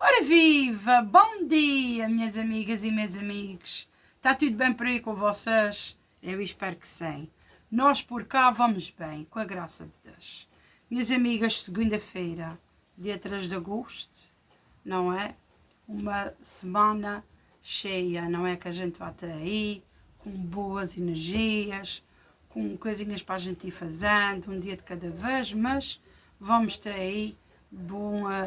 Ora viva! Bom dia, minhas amigas e meus amigos. Está tudo bem por aí com vocês? Eu espero que sim. Nós por cá vamos bem, com a graça de Deus. Minhas amigas, segunda-feira, dia 3 de agosto, não é? Uma semana cheia, não é? Que a gente vai ter aí, com boas energias, com coisinhas para a gente ir fazendo, um dia de cada vez, mas vamos ter aí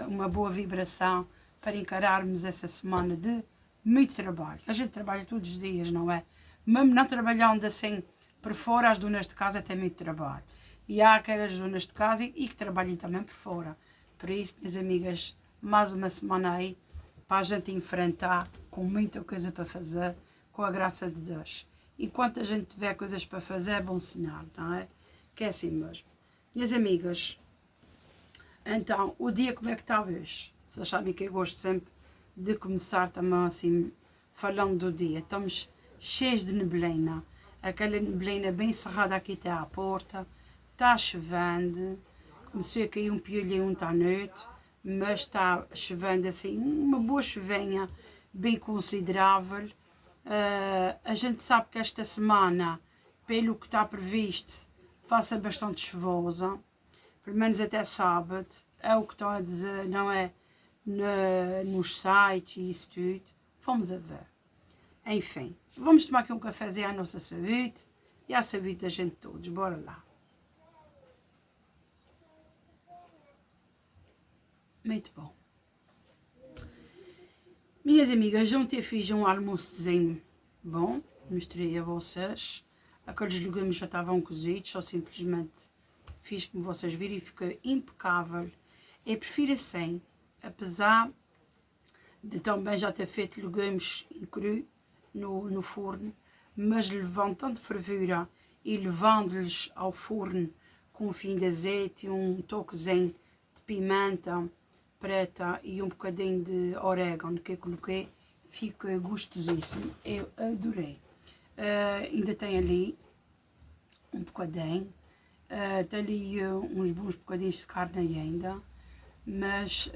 uma boa vibração para encararmos essa semana de muito trabalho. A gente trabalha todos os dias, não é? Mesmo não trabalhando assim por fora, as donas de casa têm muito trabalho. E há aquelas donas de casa e que trabalhem também por fora. Por isso, minhas amigas, mais uma semana aí para a gente enfrentar com muita coisa para fazer, com a graça de Deus. Enquanto a gente tiver coisas para fazer, é bom sinal, não é? Que é assim mesmo. Minhas amigas, então, o dia como é que está hoje? Vocês sabem que eu gosto sempre de começar também assim, falando do dia. Estamos cheios de neblina. Aquela neblina bem cerrada aqui até à porta. Está chovendo. Começou a cair um piolho ontem à noite. Mas está chovendo assim, uma boa chuvinha bem considerável. A gente sabe que esta semana, pelo que está previsto, vai ser bastante chuvosa. Pelo menos até sábado, é o que estão a dizer, não é? Nos sites e isso tudo. Vamos a ver. Enfim, vamos tomar aqui um cafezinho à nossa saúde e à saúde da gente todos. Bora lá. Muito bom. Minhas amigas, ontem fiz um almoçozinho bom. Mostrei a vocês. Aqueles legumes já estavam cozidos, só simplesmente fiz como vocês viram e ficou impecável. Eu prefiro assim, apesar de também já ter feito legumes cru no forno, mas levantando fervura e levando-lhes ao forno com um fim de azeite e um toquezinho de pimenta preta e um bocadinho de orégano que eu coloquei, fica gostosíssimo. Eu adorei. Ainda tem ali um bocadinho. Tem ali uns bons bocadinhos de carne ainda, mas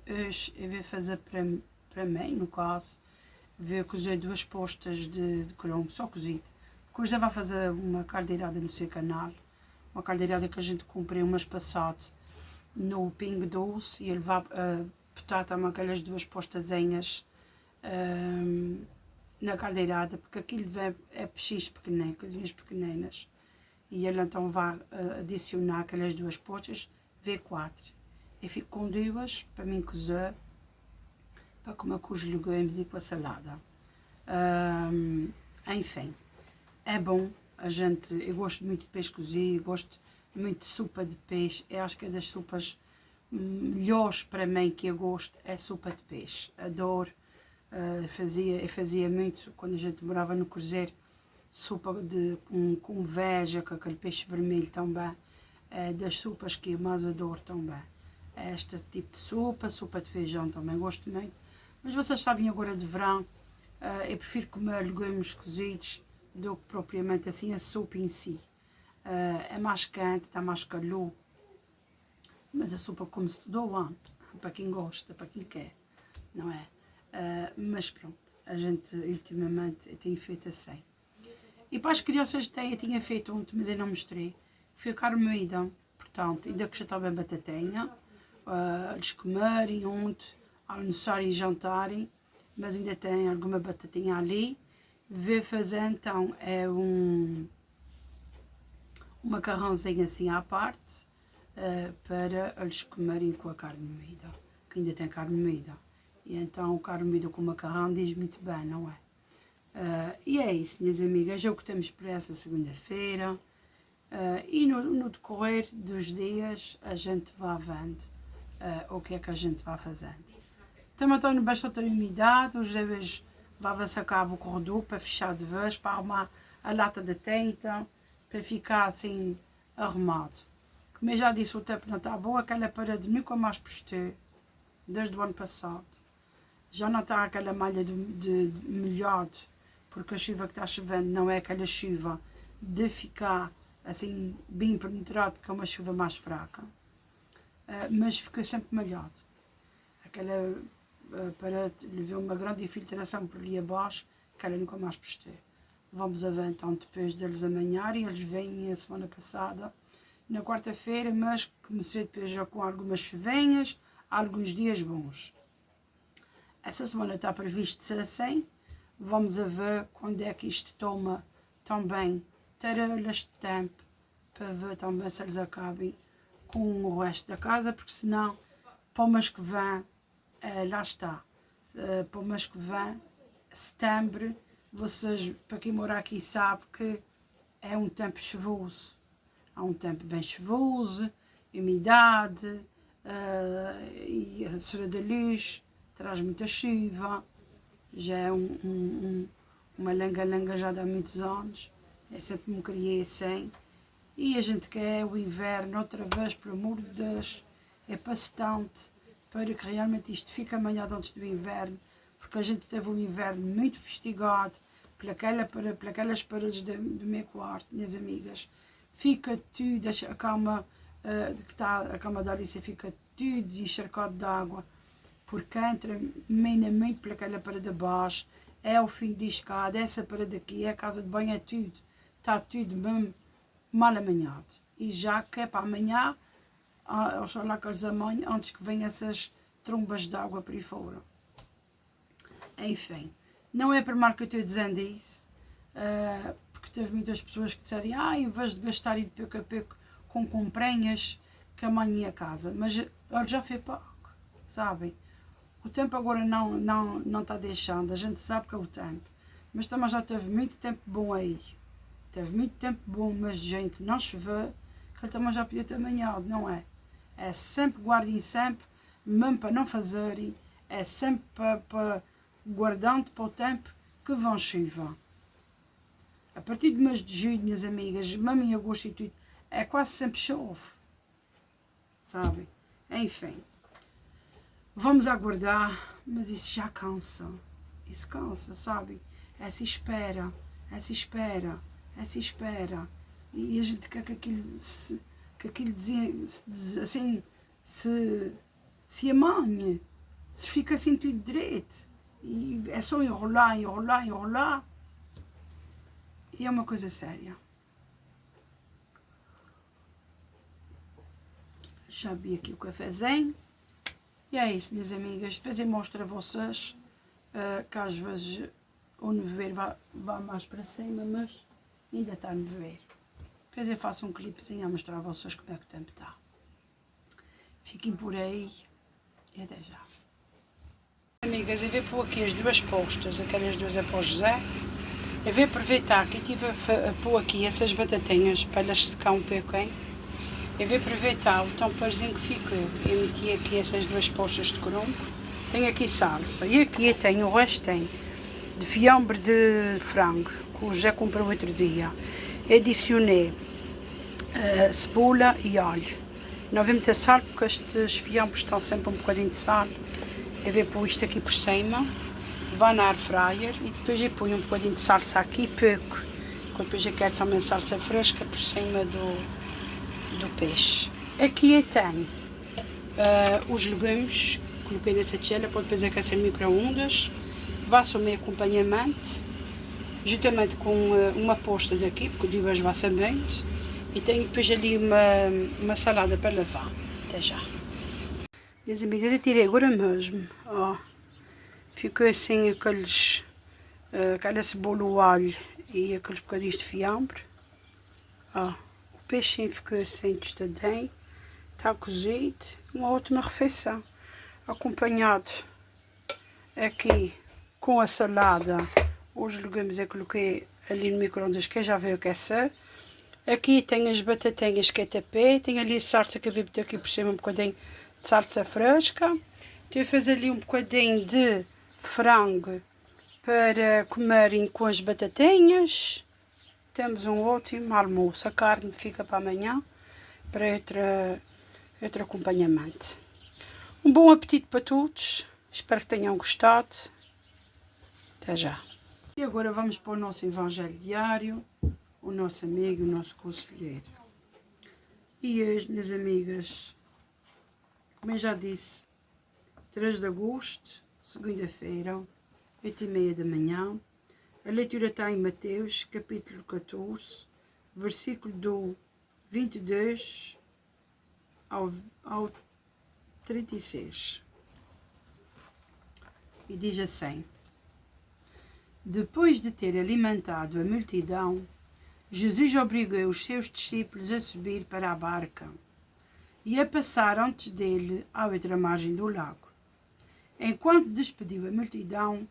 hoje eu vou fazer para mim, no caso, vou cozer 2 postas de crongo, só cozido. Depois já vai fazer uma caldeirada no seu canal, uma caldeirada que a gente comprou um mês passado no Pingo Doce, e ele vai botar também aquelas 2 postazinhas na caldeirada, porque aquilo é peixes pequeninos, coisinhas pequeninas. E ele então vai adicionar aquelas 2 postas, V4. Eu fico com 2 para mim cozer, para comer com os legumes e com a salada. Enfim, é bom. Eu gosto muito de peixe cozido, gosto muito de sopa de peixe. Eu acho que é das sopas melhores para mim que eu gosto, é sopa de peixe. Adoro. Eu fazia muito quando a gente morava no Cruzeiro, sopa com veja, com aquele peixe vermelho também. É das sopas que eu mais adoro também. É este tipo de sopa de feijão também gosto muito. Mas vocês sabem, agora de verão, eu prefiro comer legumes cozidos do que propriamente assim a sopa em si. É mais quente, está mais calor, mas a sopa come-se tudo ao ano, para quem gosta, para quem quer, não é? Mas pronto, a gente ultimamente tem feito assim. E para as crianças eu tinha feito ontem, mas eu não mostrei, foi a carne moída, portanto, ainda que já estava a batatinha, eles comerem ontem, almoçarem e jantarem, mas ainda tem alguma batatinha ali. Vou fazer então um macarrãozinho assim à parte, para eles comerem com a carne moída, que ainda tem carne moída. E então, carne moída com macarrão diz muito bem, não é? E é isso, minhas amigas, é o que temos para essa segunda-feira. E no decorrer dos dias, a gente vai vendo o que é que a gente vai fazendo. Também estou bastante umidade, os dias vai sacar o corredor para fechar de vez, para arrumar a lata de tinta, para ficar assim arrumado. Como eu já disse, o tempo não está bom, aquela parede nunca mais postou, desde o ano passado. Já não está aquela malha de molhado, porque a chuva que está chovendo não é aquela chuva de ficar assim bem penetrado, porque é uma chuva mais fraca. Mas ficou sempre molhado. aquela para levar uma grande infiltração por ali abaixo, que ela nunca mais postei. Vamos a ver então depois deles amanhã, e eles vêm a semana passada, na quarta-feira, mas comecei depois já com algumas chuvinhas, alguns dias bons. Essa semana está previsto ser assim, vamos a ver quando é que isto toma também tarelas de tempo, para ver também se eles acabem com o resto da casa, porque senão, para o mês que vem, lá está, para o mês que vem, setembro, vocês, para quem mora aqui, sabe que é um tempo chuvoso, há um tempo bem chuvoso, umidade, e a cera da luz traz muita chuva, já é uma lenga-lenga já de há muitos anos, eu sempre me criei assim, e a gente quer o inverno outra vez, por amor de Deus, é bastante, para que realmente isto fique amanhã antes do inverno, porque a gente teve um inverno muito fustigado pelas paredes do meu quarto, minhas amigas, fica tudo, a cama, a cama da Alice fica tudo encharcado de água, porque entra minimamente pelaquela parede de baixo, é o fim de escada, essa parede aqui, é a casa de banho, é tudo, está tudo mesmo mal amanhado. E já que é para amanhã, oxalá que eles amanhã, antes que venham essas trombas de água para aí fora. Enfim, não é por mal que eu estou dizendo isso, porque teve muitas pessoas que disseram, em vez de gastar e de pouco a pouco com comprinhas, que amanhã a casa, mas olha, já foi pouco, sabem? O tempo agora não está deixando, a gente sabe que é o tempo, mas também já teve muito tempo bom aí, teve muito tempo bom, mas de gente que não choveu, que ele também já podia ter amanhado, não é? É sempre, guardem sempre, mesmo para não fazerem, é sempre para guardando para o tempo que vão chover. A partir do mês de julho, minhas amigas, mesmo em agosto e tudo, é quase sempre chove, sabe? Enfim, vamos aguardar, mas isso já cansa, isso cansa, sabe? Essa espera, essa espera, essa espera, e a gente quer que aquilo assim, se amanhe, se fica assim tudo direito, e é só enrolar, enrolar, enrolar, e é uma coisa séria. Já vi aqui o cafezinho, e é isso, minhas amigas. Depois eu mostro a vocês, que às vezes o nevoeiro vá mais para cima, mas ainda está nevoeiro. Depois eu faço um clipezinho a mostrar a vocês como é que o tempo está. Fiquem por aí e até já. Amigas, eu vou pôr aqui as duas postas, aquelas duas é para o José. Eu vou aproveitar que eu estive a pôr aqui essas batatinhas para elas secar um pouco, hein? Eu vou aproveitar o tamporzinho que ficou. Eu meti aqui essas duas postas de cromo. Tenho aqui salsa. E aqui eu tenho o restinho de fiambre de frango, que o José comprou outro dia. Adicionei cebola e alho. Não vou meter sal, porque estes fiambres estão sempre um bocadinho de sal. Eu vou pôr isto aqui por cima. Vai na air fryer e depois eu ponho um bocadinho de salsa aqui, pouco. Depois eu quero também salsa fresca por cima do peixe. Aqui eu tenho os legumes, coloquei nessa tigela para depois aquecer micro-ondas. Faço o meu acompanhamento, juntamente com uma posta daqui, porque o de hoje vai ser muito. E tenho depois ali uma salada para lavar. Até já. Minhas amigas, eu tirei agora mesmo. Ó, ficou assim aquela cebola, o alho e aqueles bocadinhos de fiambre. Ó. O peixinho ficou assim tostadinho, está cozido, uma ótima refeição, acompanhado aqui com a salada, os legumes eu coloquei ali no micro-ondas que já veio aquecer. Aqui tenho as batatinhas que é tapé, tenho ali a salsa que eu vou meter aqui por cima, um bocadinho de salsa fresca. Estou a fazer ali um bocadinho de frango para comerem com as batatinhas. Temos um ótimo almoço, a carne fica para amanhã, para outro acompanhamento. Um bom apetite para todos, espero que tenham gostado. Até já. E agora vamos para o nosso evangelho diário, o nosso amigo, o nosso conselheiro. E hoje, minhas amigas, como eu já disse, 3 de agosto, segunda-feira, 8h30 da manhã. A leitura está em Mateus, capítulo 14, versículo do 22 ao 36. E diz assim: Depois de ter alimentado a multidão, Jesus obrigou os seus discípulos a subir para a barca e a passar antes dele à outra margem do lago. Enquanto despediu a multidão,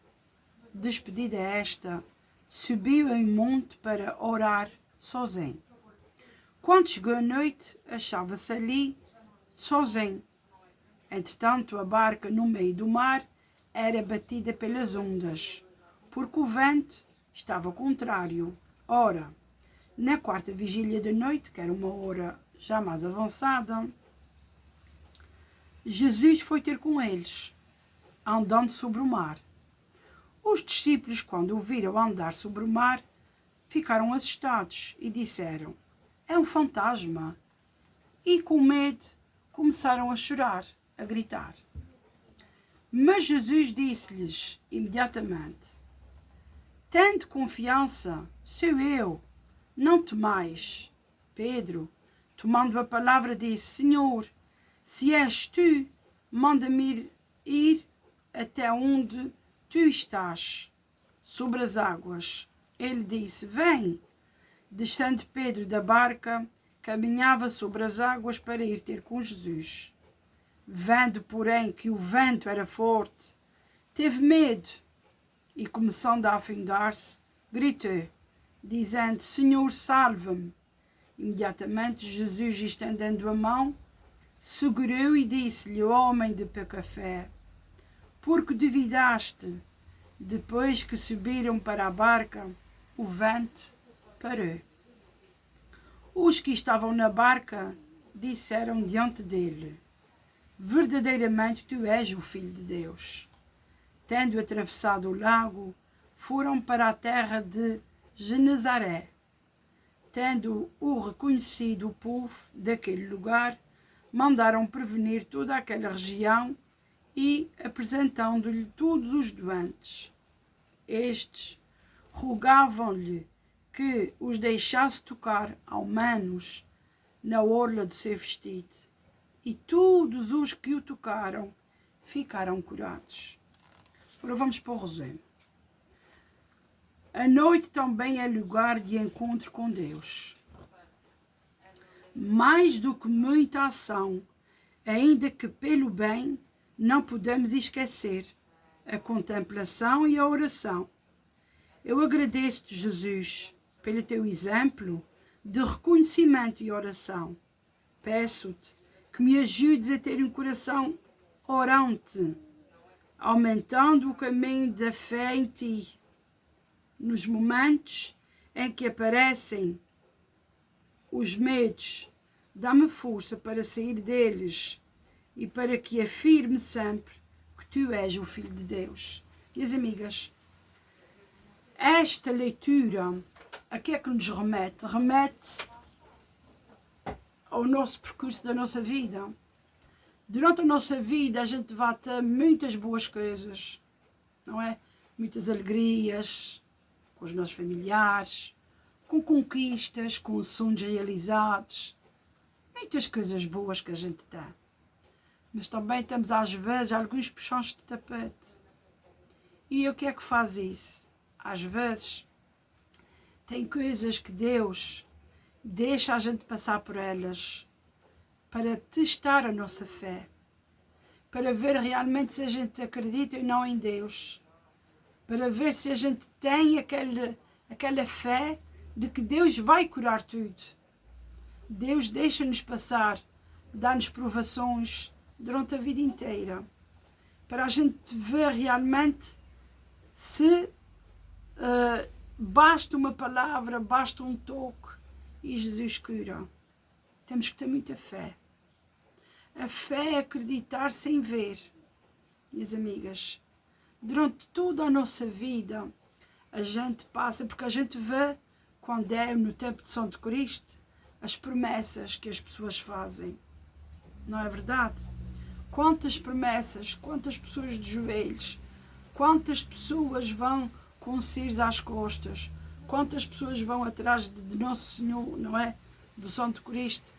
despedida esta, subiu em monte para orar sozinho. Quando chegou a noite, achava-se ali sozinho. Entretanto, a barca no meio do mar era batida pelas ondas, porque o vento estava contrário. Ora, na quarta vigília da noite, que era uma hora já mais avançada, Jesus foi ter com eles, andando sobre o mar. Os discípulos, quando o viram andar sobre o mar, ficaram assustados e disseram: é um fantasma. E com medo começaram a chorar, a gritar. Mas Jesus disse-lhes imediatamente: tende confiança, sou eu, não temais. Pedro, tomando a palavra, disse: Senhor, se és tu, manda-me ir até onde tu estás, sobre as águas. Ele disse: vem. Descendo Pedro da barca, caminhava sobre as águas para ir ter com Jesus. Vendo, porém, que o vento era forte, teve medo e, começando a afundar-se, gritou, dizendo: Senhor, salva-me. Imediatamente Jesus, estendendo a mão, segurou e disse-lhe: homem de pouca fé, por que duvidaste? Depois que subiram para a barca, o vento parou. Os que estavam na barca disseram diante dele: verdadeiramente tu és o Filho de Deus. Tendo atravessado o lago, foram para a terra de Genezaré. Tendo-o reconhecido o povo daquele lugar, mandaram prevenir toda aquela região e, apresentando-lhe todos os doentes, estes rogavam-lhe que os deixasse tocar, ao menos, na orla do seu vestido. E todos os que o tocaram ficaram curados. Agora vamos para o resumo. A noite também é lugar de encontro com Deus. Mais do que muita ação, ainda que pelo bem, não podemos esquecer a contemplação e a oração. Eu agradeço-te, Jesus, pelo teu exemplo de reconhecimento e oração. Peço-te que me ajudes a ter um coração orante, aumentando o caminho da fé em ti. Nos momentos em que aparecem os medos, dá-me força para sair deles e para que afirme sempre que tu és o Filho de Deus. Minhas amigas, esta leitura, a que é que nos remete? Remete ao nosso percurso da nossa vida. Durante a nossa vida a gente vai ter muitas boas coisas, não é? Muitas alegrias com os nossos familiares, com conquistas, com sonhos realizados, muitas coisas boas que a gente tem. Mas também temos às vezes alguns puxões de tapete. E o que é que faz isso? Às vezes tem coisas que Deus deixa a gente passar por elas para testar a nossa fé, para ver realmente se a gente acredita ou não em Deus, para ver se a gente tem aquela fé de que Deus vai curar tudo. Deus deixa-nos passar, dá-nos provações durante a vida inteira, para a gente ver realmente se basta uma palavra, basta um toque e Jesus cura. Temos que ter muita fé. A fé é acreditar sem ver. Minhas amigas, durante toda a nossa vida a gente passa, porque a gente vê quando é no tempo de São de Cristo as promessas que as pessoas fazem, não é verdade? Quantas promessas, quantas pessoas de joelhos, quantas pessoas vão com círios às costas, quantas pessoas vão atrás de Nosso Senhor, não é? Do Santo Cristo,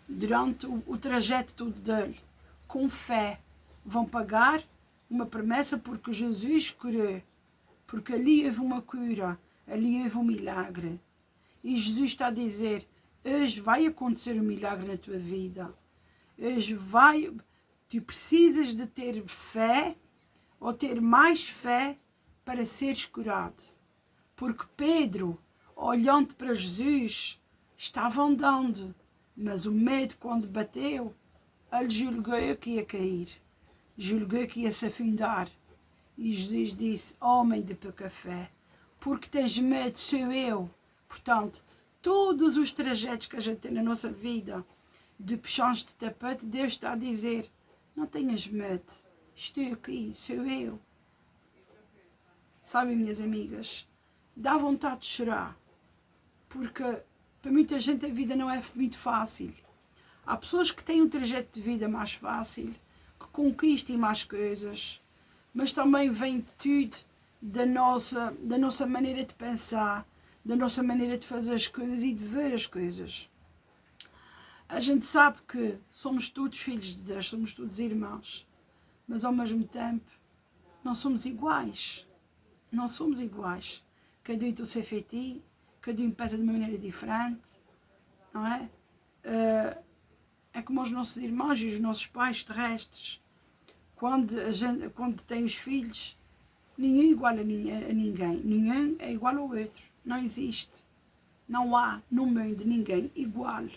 durante o trajeto todo dele, com fé, vão pagar uma promessa porque Jesus curou, porque ali houve uma cura, ali houve um milagre. E Jesus está a dizer, hoje vai acontecer um milagre na tua vida. Hoje vai, tu precisas de ter fé ou ter mais fé para seres curado. Porque Pedro, olhando para Jesus, estava andando, mas o medo quando bateu, ele julgou que ia cair, julgou que ia se afundar. E Jesus disse, homem de pouca fé, porque tens medo, sou eu. Portanto, todos os trajetos que a gente tem na nossa vida, de puxões de tapete, Deus está a dizer, não tenhas medo, estou aqui, sou eu. Sabem, minhas amigas, dá vontade de chorar, porque para muita gente a vida não é muito fácil. Há pessoas que têm um trajeto de vida mais fácil, que conquistem mais coisas, mas também vem tudo da nossa maneira de pensar, da nossa maneira de fazer as coisas e de ver as coisas. A gente sabe que somos todos filhos de Deus, somos todos irmãos, mas ao mesmo tempo não somos iguais. Não somos iguais. Cada um tem o seu feitio, cada um pensa de uma maneira diferente, não é? É como os nossos irmãos e os nossos pais terrestres. Quando tem os filhos, ninguém é igual a ninguém. Ninguém é igual ao outro. Não existe. Não há no mundo ninguém igual.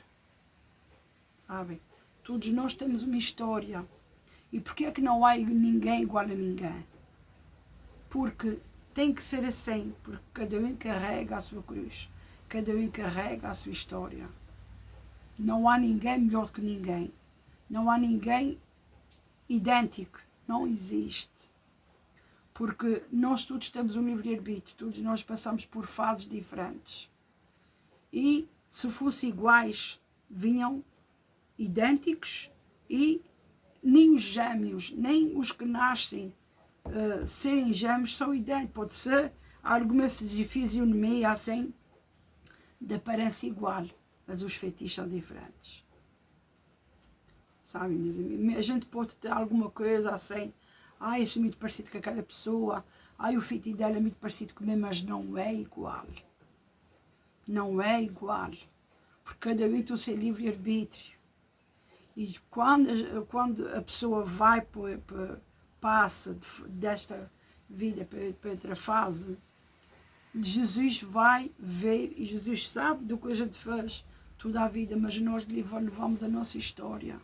Sabem? Todos nós temos uma história. E porquê é que não há ninguém igual a ninguém? Porque tem que ser assim, porque cada um carrega a sua cruz, cada um carrega a sua história. Não há ninguém melhor que ninguém, não há ninguém idêntico, não existe. Porque nós todos temos um livre-arbítrio, todos nós passamos por fases diferentes. E se fossem iguais, vinham idênticos e nem os gêmeos, nem os que nascem serem gêmeos são idênticos. Pode ser alguma fisionomia assim de aparência igual, mas os feitiços são diferentes. Sabem, minhas amigas? A gente pode ter alguma coisa assim, eu sou muito parecido com aquela pessoa, o feitiço dela é muito parecido comigo, mas não é igual. Não é igual. Porque cada um tem o seu livre-arbítrio. E quando a pessoa vai passa desta vida para outra fase, Jesus vai ver e Jesus sabe do que a gente faz toda a vida, mas nós levamos a nossa história.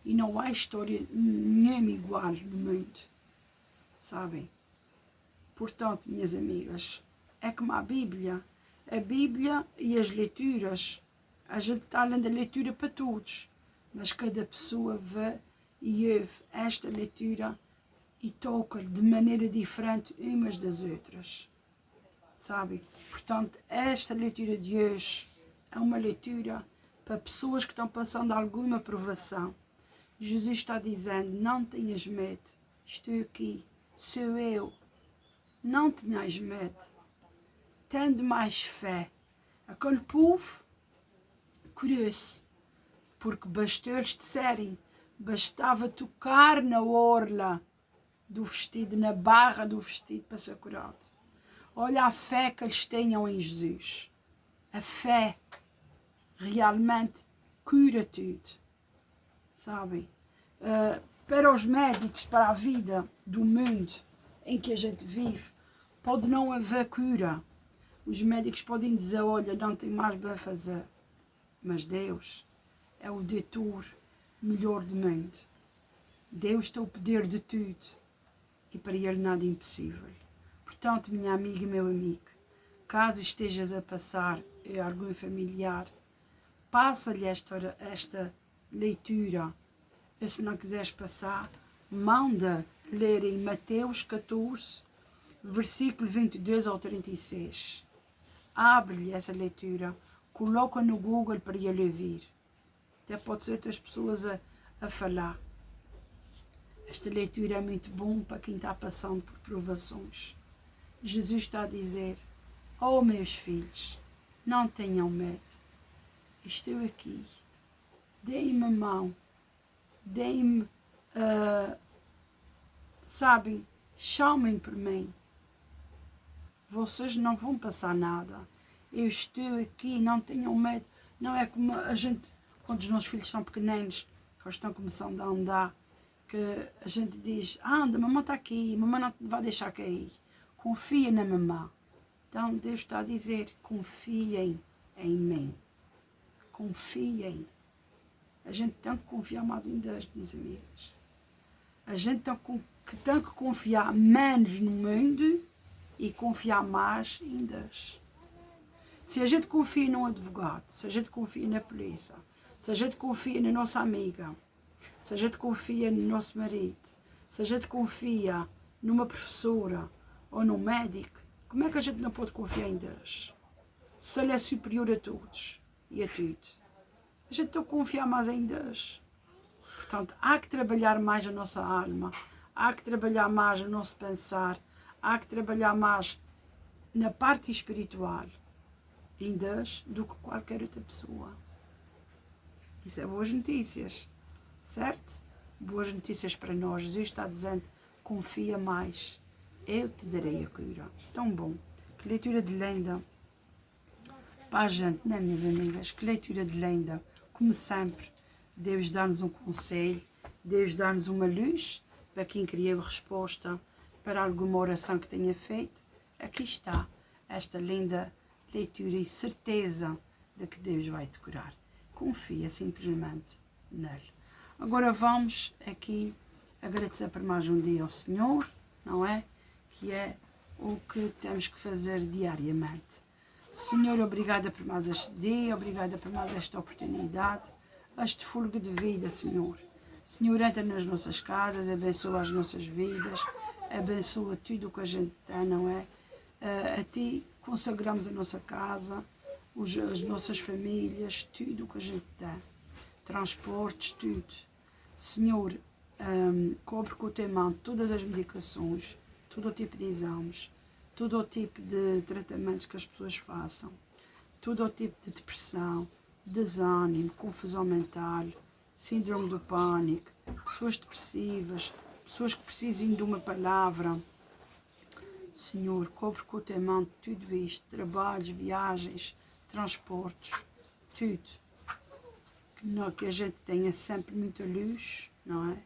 E não há história nenhuma igual no mundo. Sabem? Portanto, minhas amigas, é como a Bíblia e as leituras, a gente está lendo a leitura para todos, mas cada pessoa vê e ouve esta leitura e toca de maneira diferente umas das outras, sabe? Portanto, esta leitura de hoje é uma leitura para pessoas que estão passando alguma provação. Jesus está dizendo, não tenhas medo, estou aqui, sou eu, não tenhas medo, tende mais fé. Aquele povo curou-se, porque bastou-lhes disserem, bastava tocar na orla do vestido, na barra do vestido para ser curado. Olha a fé que eles tenham em Jesus. A fé realmente cura tudo. Sabem? Para os médicos, para a vida do mundo em que a gente vive, pode não haver cura. Os médicos podem dizer, olha, não tem mais bem a fazer. Mas Deus é o doutor melhor do mundo. Deus tem o poder de tudo. E para Ele nada é impossível. Portanto, minha amiga e meu amigo, caso estejas a passar algum familiar, passa-lhe esta leitura. E se não quiseres passar, manda ler em Mateus 14, versículo 22 ao 36. Abre-lhe essa leitura, coloca no Google para ele ouvir. Até pode ser outras pessoas a falar. Esta leitura é muito bom para quem está passando por provações. Jesus está a dizer: oh, meus filhos, não tenham medo. Estou aqui. Deem-me a mão. Deem-me, sabem, chamem por mim. Vocês não vão passar nada. Eu estou aqui, não tenham medo. Não é como a gente, quando os nossos filhos são pequeninos, que eles estão começando a andar, que a gente diz: anda, mamãe está aqui, mamãe não te vai deixar cair. Confia na mamãe. Então Deus está a dizer: confiem em mim. Confiem. A gente tem que confiar mais em Deus, minhas amigas. A gente tem que confiar menos no mundo e confiar mais em Deus. Se a gente confia num advogado, se a gente confia na polícia, se a gente confia na nossa amiga, se a gente confia no nosso marido, se a gente confia numa professora ou num médico, como é que a gente não pode confiar em Deus? Se Ele é superior a todos e a tudo. A gente tem que confiar mais em Deus. Portanto, há que trabalhar mais a nossa alma, há que trabalhar mais o nosso pensar, há que trabalhar mais na parte espiritual em Deus do que qualquer outra pessoa. Isso é boas notícias, certo? Boas notícias para nós. Jesus está dizendo: confia mais, eu te darei a cura. Tão bom. Que leitura de lenda para a gente, não é, minhas amigas? Que leitura de lenda. Como sempre, Deus dá-nos um conselho, Deus dá-nos uma luz para quem queria resposta para alguma oração que tenha feito. Aqui está esta linda leitura e certeza de que Deus vai te curar. Confia simplesmente nele. Agora vamos aqui agradecer por mais um dia ao Senhor, não é? Que é o que temos que fazer diariamente. Senhor, obrigada por mais este dia, obrigada por mais esta oportunidade, este fôlego de vida, Senhor. Senhor, entra nas nossas casas, abençoa as nossas vidas, abençoa tudo o que a gente tem, não é? A Ti consagramos a nossa casa, as nossas famílias, tudo o que a gente tem. Transportes, tudo. Senhor, cobre com o Teu manto todas as medicações, todo o tipo de exames, todo o tipo de tratamentos que as pessoas façam, todo o tipo de depressão, desânimo, confusão mental, síndrome do pânico, pessoas depressivas, pessoas que precisem de uma palavra. Senhor, cobre com o Teu manto tudo isto, trabalhos, viagens, transportes, tudo. Que a gente tenha sempre muita luz, não é?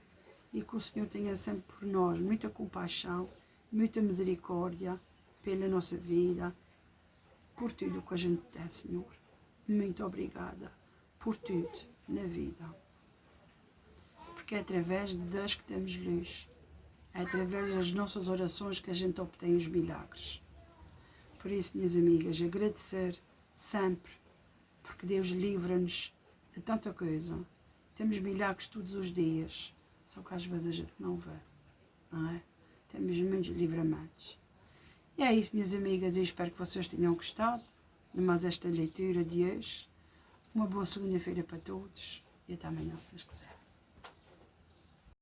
E que o Senhor tenha sempre por nós muita compaixão, muita misericórdia pela nossa vida, por tudo o que a gente tem, Senhor. Muito obrigada por tudo na vida. Porque é através de Deus que temos luz. É através das nossas orações que a gente obtém os milagres. Por isso, minhas amigas, agradecer sempre, porque Deus livra-nos de tanta coisa. Temos milagres todos os dias, só que às vezes a gente não vê, não é? Temos muitos livramentos. E é isso, minhas amigas, eu espero que vocês tenham gostado de mais esta leitura de hoje. Uma boa segunda-feira para todos e até amanhã, se Deus quiser.